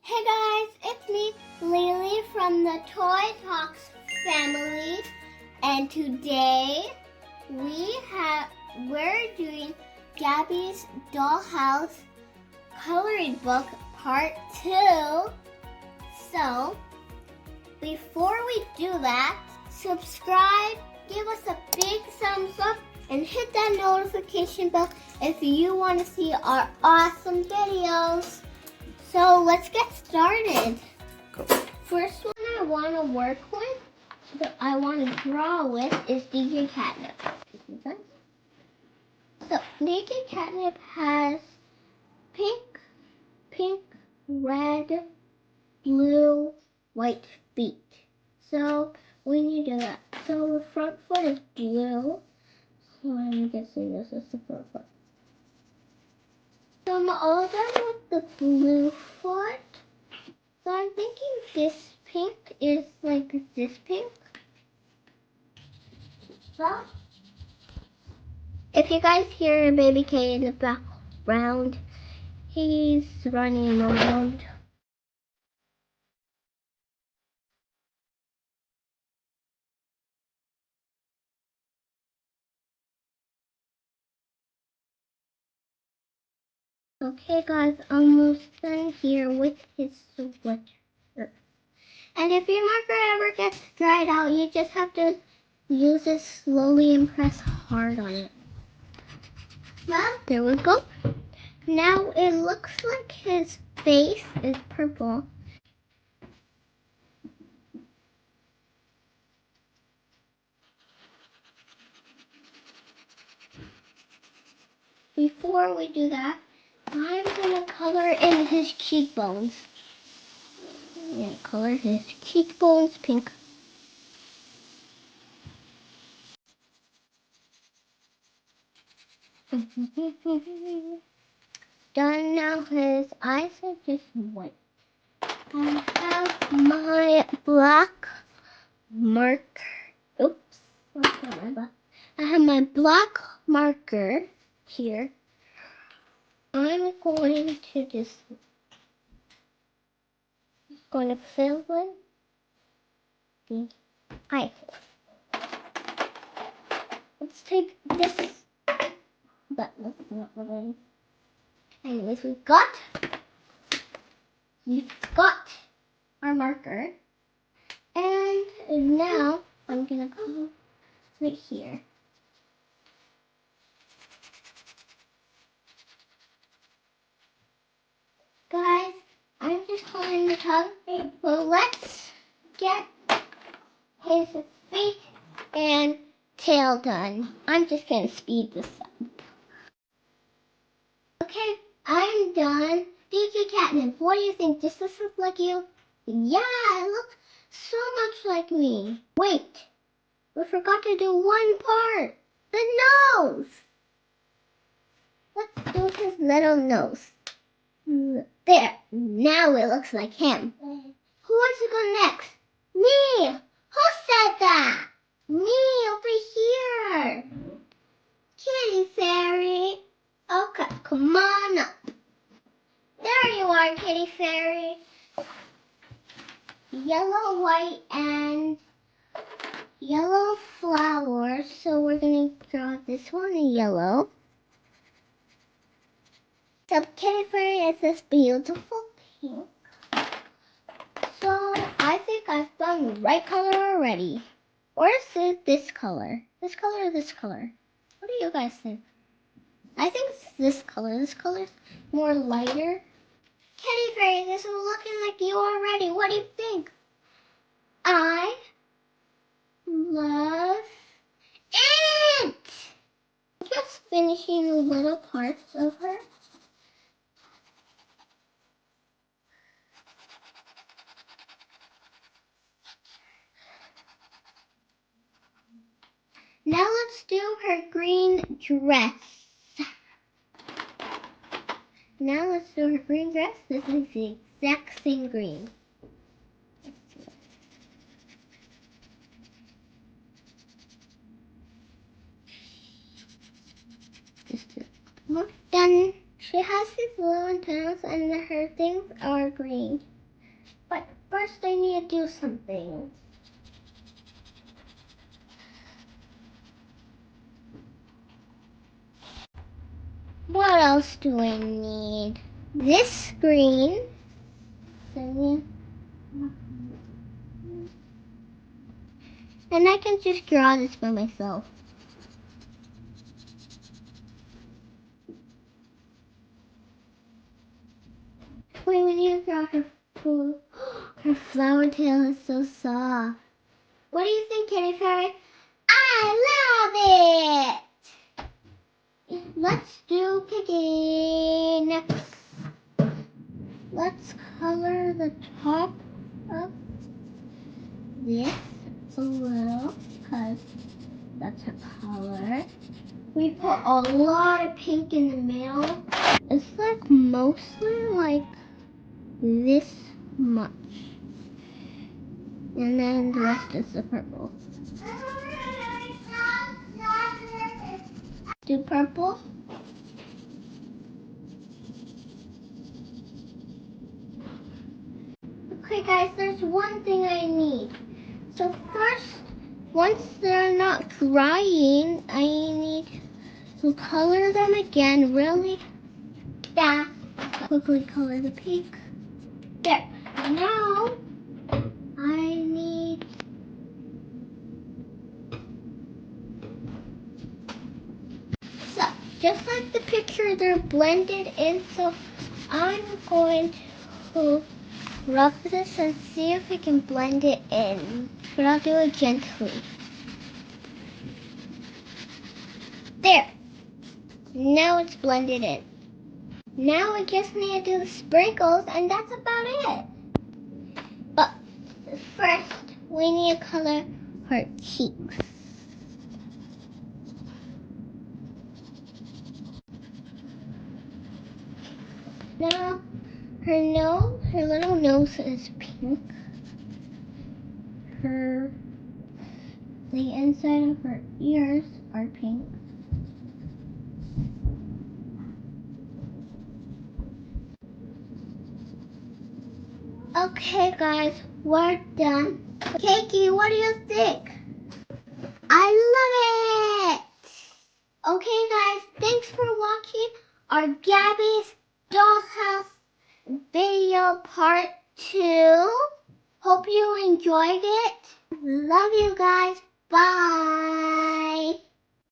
Hey guys, it's me, Lily from the Toy Talks family, and today we're doing Gabby's Dollhouse coloring book part 2. So, before we do that, subscribe, give us a big thumbs up, and hit that notification bell if you want to see our awesome videos. So let's get started. First one I want to work with, that I want to draw with, is DJ Catnip. So DJ Catnip has pink, red, blue, white feet. So we need to do that. So the front foot is blue. So I'm guessing this is the front foot. So I'm all done with the blue foot. So I'm thinking this pink is like this pink. So if you guys hear baby K in the background, he's running around. Okay guys, almost done here with his sweater. And if your marker ever gets dried out, you just have to use it slowly and press hard on it. Well, there we go. Now it looks like his face is purple. Before we do that, I'm going to color in his cheekbones. I'm going to color his cheekbones pink. Done. Now his eyes are just white. I have my black marker. Oops, that's not my black. I have my black marker here. I'm going to just fill in the eye hole. Let's take this, but let's not really. Anyways, we've got our marker, and now I'm gonna go right here. Guys, I'm just holding the tongue. Well, let's get his feet and tail done. I'm just gonna speed this up. Okay, I'm done. DJ Catnip, what do you think? Does this look like you? Yeah, it looks so much like me. Wait, we forgot to do one part. The nose. Let's do his little nose. There, now it looks like him. Who wants to go next? Me. Who said that? Me, over here. Kitty fairy. Okay, come on up. There you are, kitty fairy. Yellow, white, and yellow flowers. So we're going to draw this one in yellow. So kitty fairy is this beautiful pink. So I think I've done the right color already. Or is it this color? This color or this color? What do you guys think? I think it's this color. This color's more lighter. Kitty fairy, this is looking like you already. What do you think? I love it! Just finishing the little parts of her. Now let's do her green dress. Now let's do her green dress. This is the exact same green. Done. She has these little antennas and her things are green. But first I need to do something. What else do I need? This screen. And I can just draw this by myself. Wait, we need to draw her food. Her flower tail is so soft. What do you think, Kitty Fairy? I love it! Let's do picking next. Let's color the top of this blue, because that's her color. We put a lot of pink in the middle. It's like mostly like this much. And then the rest is the purple. Do purple. Okay guys, there's one thing I need. So first, once they're not drying, I need to color them again really fast. Quickly color the pink. There. Now, I need so just like the picture, they're blended in. So I'm going to rub this and see if I can blend it in. But I'll do it gently. There. Now it's blended in. Now I just need to do the sprinkles and that's about it. But first, we need to color her cheeks. Now, her little nose is pink. The inside of her ears are pink. Okay guys, we're done. Cakey, what do you think? I love it! Okay guys, thanks for watching our Gabby's Dollhouse video part 2. Hope you enjoyed it. Love you guys. Bye.